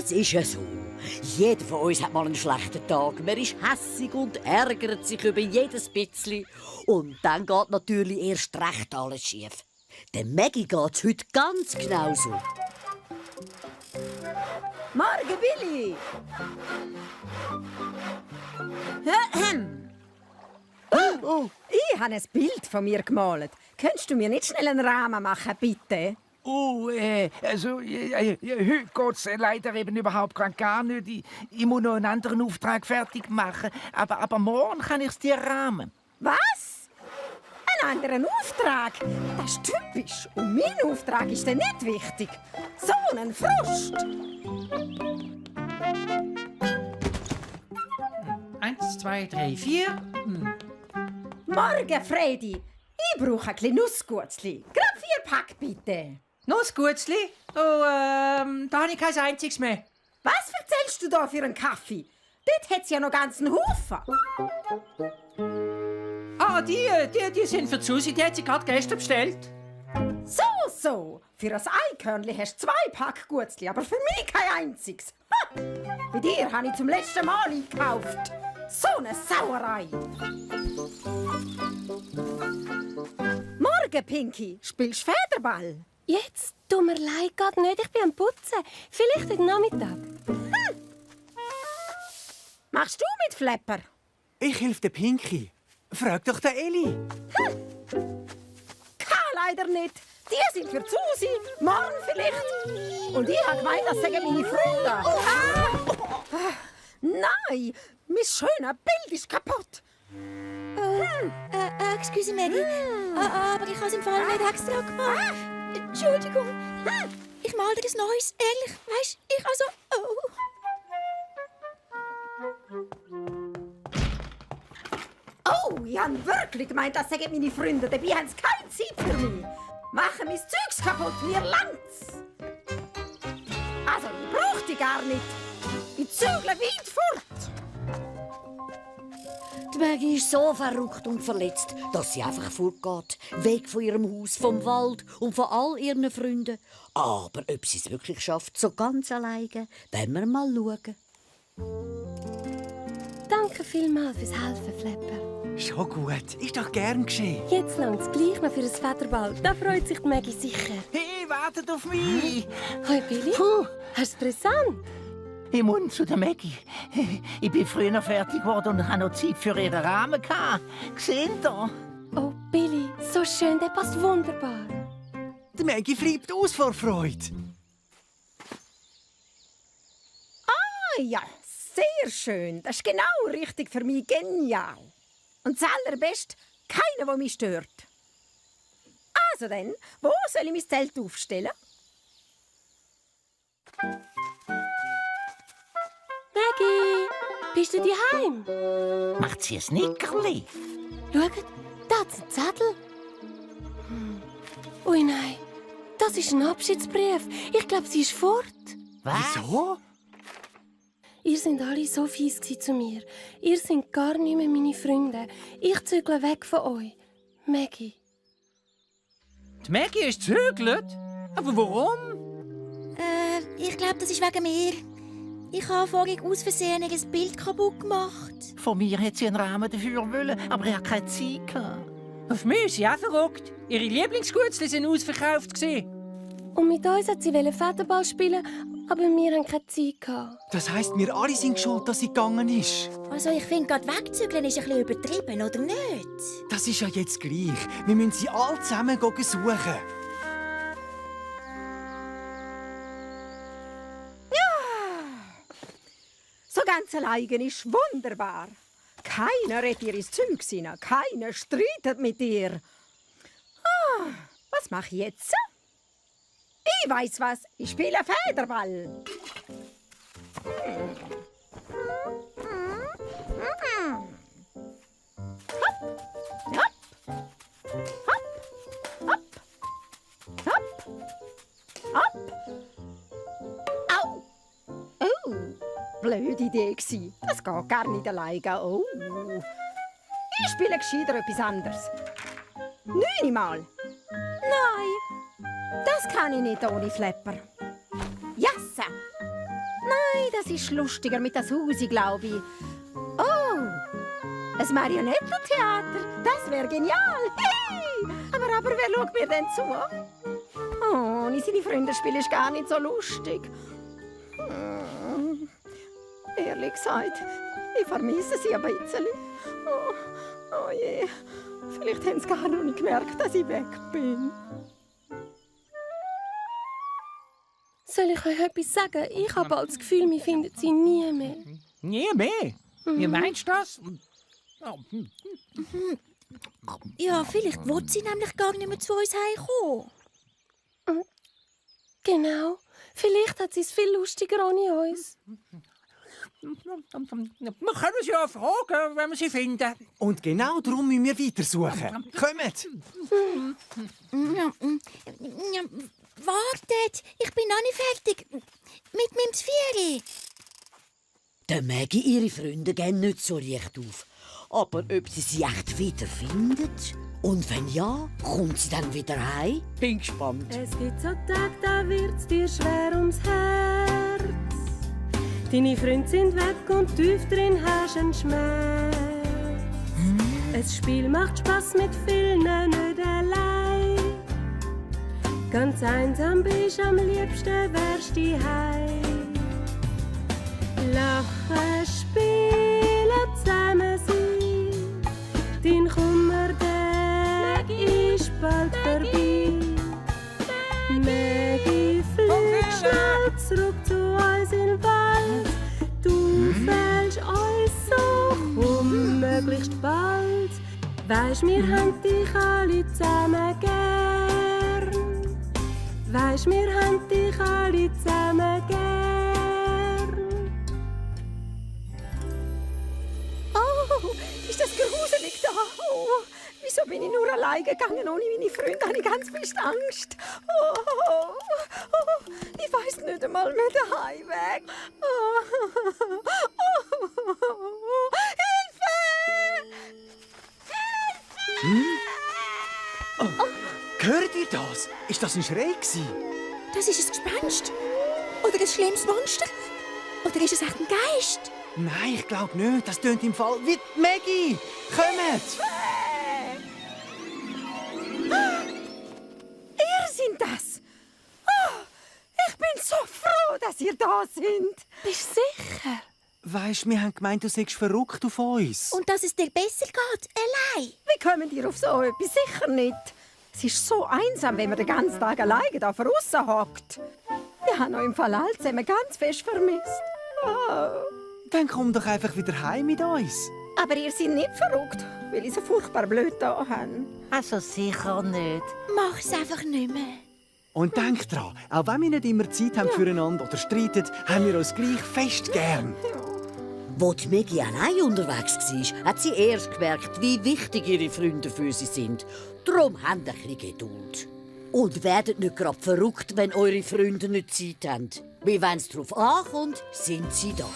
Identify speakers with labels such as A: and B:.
A: Es ist ja so. Jeder von uns hat mal einen schlechten Tag. Man ist hässig und ärgert sich über jedes bisschen. Und dann geht natürlich erst recht alles schief. Der Maggie geht's heute ganz genauso.
B: Morgen, Billy!
C: Oh.
B: Ich habe ein Bild von mir gemalt. Könntest du mir nicht schnell einen Rahmen machen, bitte?
C: Heute geht's leider eben überhaupt gar nicht. Ich muss noch einen anderen Auftrag fertig machen. Aber morgen kann ich es dir rahmen.
B: Was? Einen anderen Auftrag? Das ist typisch. Und mein Auftrag ist dann nicht wichtig. So ein Frust.
D: 1, 2, 3, 4.
B: Morgen, Freddy. Ich brauche ein bisschen Nussgutzli. Gerade 4 Pack, bitte.
D: Nussgutzli? Oh, da habe ich kein einziges mehr.
B: Was erzählst du da für einen Kaffee? Dort hat es ja noch ganzen Haufen.
D: Ah, die sind für Susi. Die hat sie gerade gestern bestellt.
B: So. Für ein Eichhörnchen hast du 2 Pack Gutzli, aber für mich kein einziges. Ha! Bei dir habe ich zum letzten Mal eingekauft. So eine Sauerei. Morgen, Pinky. Spielst Federball?
E: Jetzt? Tut mir leid, geht nicht. Ich bin am Putzen. Vielleicht heute Nachmittag.
B: Machst du mit, Flepper?
F: Ich helfe der Pinky. Frag doch den Eli.
B: Leider nicht. Die sind für Susi, morgen vielleicht. Und ich habe gemeint, das sagen meine Freunde. Nein, mein schönes Bild ist kaputt.
G: Excuse Maggie. Aber ich habe es im Fall nicht extra gemacht. Entschuldigung. Ich male dir ein neues. Ehrlich, weisst ich also...
B: Oh, ich habe wirklich gemeint, das sagen meine Freunde. Dabei haben sie keine Zeit für mich. Machen mein Zeugs kaputt, mir langt's. Also, ich brauche die gar nicht. Ich zügle weit fort.
A: Die Maggie ist so verrückt und verletzt, dass sie einfach fortgeht. Weg von ihrem Haus, vom Wald und von all ihren Freunden. Aber ob sie es wirklich schafft, so ganz alleine, werden wir mal schauen.
E: Danke vielmals fürs Helfen, Flepper.
F: Schon gut. Ist doch gern geschehen.
E: Jetzt langt's gleich noch für ein Federball. Da freut sich die Maggie sicher.
C: Hey, wartet auf mich!
E: Hoi, Billy.
C: Puh,
E: Hast du es präsent?
C: ich muss zu der Maggie. Ich bin früher fertig geworden und hatte noch Zeit für ihren Rahmen. Seht ihr?
E: Oh, Billy, so schön, der passt wunderbar.
F: Der Maggie flippt aus vor Freude.
B: Ah ja, sehr schön. Das ist genau richtig für mich. Genial. Und das Allerbeste, keiner, der mich stört. Also dann, wo soll ich mein Zelt aufstellen?
E: Maggie, bist du daheim?
C: Macht sie ein Nickerli?
E: Schaut, da hat's einen Zettel. Ui, nein, das ist ein Abschiedsbrief. Ich glaube, sie ist fort.
C: Was?
F: Wieso?
E: Ihr seid alle so fies zu mir. Ihr seid gar nicht mehr meine Freunde. Ich zügle weg von euch. Maggie.
D: Die Maggie ist gezögert? Aber warum?
G: Ich glaube, das ist wegen mir. Ich habe vorhin aus Versehen ein Bild kaputt gemacht.
C: Von mir hätte sie einen Rahmen dafür wollen, aber ich hatte keine Zeit gehabt.
D: Auf mich ist sie auch verrückt. Ihre Lieblingsgutzli sind ausverkauft gewesen.
E: Und mit uns hat sie Federball spielen, aber wir haben keine Zeit gehabt.
F: Das heisst, wir alle sind schuld, dass sie gegangen ist.
G: Also ich finde, gerade wegzügeln ist ein bisschen übertrieben, oder nicht?
F: Das ist ja jetzt gleich. Wir müssen sie alle zusammen suchen.
B: So ganz allein ist wunderbar. Keiner redet ihr ins Zeug hinein. Keiner streitet mit ihr. Was mache ich jetzt? Ich weiß was. Ich spiele Federball. Au! Oh, blöde Idee gsi. Das geht gar nicht alleine. Oh. Ich spiele gescheiter etwas anderes. 9 Mal. Nein, das kann ich nicht ohne Flepper. Jassa. Nein, das ist lustiger mit das Hausi, glaube ich. Oh, ein Marionettentheater, das wäre genial. Hey! Aber wer schaut mir denn zu? Oh, und seine Freunde spielen ist gar nicht so lustig. Ehrlich gesagt, ich vermisse sie ein bisschen. Oh je, vielleicht haben sie gar noch nicht gemerkt, dass ich weg bin.
E: Soll ich euch etwas sagen? Ich habe bald das Gefühl, wir finden sie nie mehr.
C: Nie mehr? Wie meinst du das?
G: Ja, vielleicht will sie nämlich gar nicht mehr zu uns heimkommen.
E: Genau. Vielleicht hat sie es viel lustiger ohne uns.
D: Wir können sie ja fragen, wenn wir sie finden.
F: Und genau darum müssen wir weitersuchen. Kommt!
G: Ja, wartet, ich bin noch nicht fertig. Mit meinem Zvieri.
A: Der Maggie, ihre Freunde gehen nicht so leicht auf. Aber ob sie sie echt wiederfindet? Und wenn ja, kommt sie dann wieder heim? Bin gespannt.
E: Es gibt so Tage, da wird's dir schwer ums Herz. Deine Freunde sind weg und tief drin hast einen Schmerz. Das Spiel macht Spaß mit vielen, nicht allein. Ganz einsam bist, am liebsten wärst du heim. Lachen, spielen, zusammen sein. Dein Kummer, der ist bald vorbei. Maggie, flieg schnell zurück zu uns in den Wald. Du fällst uns so, komm möglichst bald. Weisst, wir haben dich alle zusammen gern. Weisst, wir haben dich alle zusammen gern.
B: Oh, ist das gruselig da? Oh, wieso bin ich nur allein gegangen ohne meine Freunde? Habe ich ganz fest Angst. Oh, ich weiss nicht einmal mehr den Heimweg.
F: Hört ihr das? Ist das ein Schrei gewesen?
G: Das ist ein Gespenst. Oder ein schlimmes Monster. Oder ist es echt ein Geist?
F: Nein, ich glaube nicht. Das tönt im Fall wie die Maggie. Kommt!
B: Ihr seid das? Oh, ich bin so froh, dass ihr da sind.
E: Bist du sicher?
F: Weisst, wir haben gemeint, du seist verrückt auf uns.
G: Und dass es dir besser geht, allein.
B: Wie kommt ihr auf so etwas? Sicher nicht. Es ist so einsam, wenn man den ganzen Tag alleine da draussen hockt. Ich habe euch im Fall alle zusammen ganz fest vermisst. Oh.
F: Dann komm doch einfach wieder heim mit uns.
B: Aber ihr seid nicht verrückt, weil ich so furchtbar blöd da habe.
A: Also sicher nicht.
G: Mach es einfach nicht mehr.
F: Und denk dran, auch wenn wir nicht immer Zeit haben füreinander oder streiten, haben wir uns gleich fest gern.
A: Als die Maggie allein unterwegs war, hat sie erst gemerkt, wie wichtig ihre Freunde für sie sind. Darum habt ein bisschen Geduld. Und werdet nicht gerade verrückt, wenn eure Freunde nicht Zeit haben. Weil wenn es darauf ankommt, sind sie da.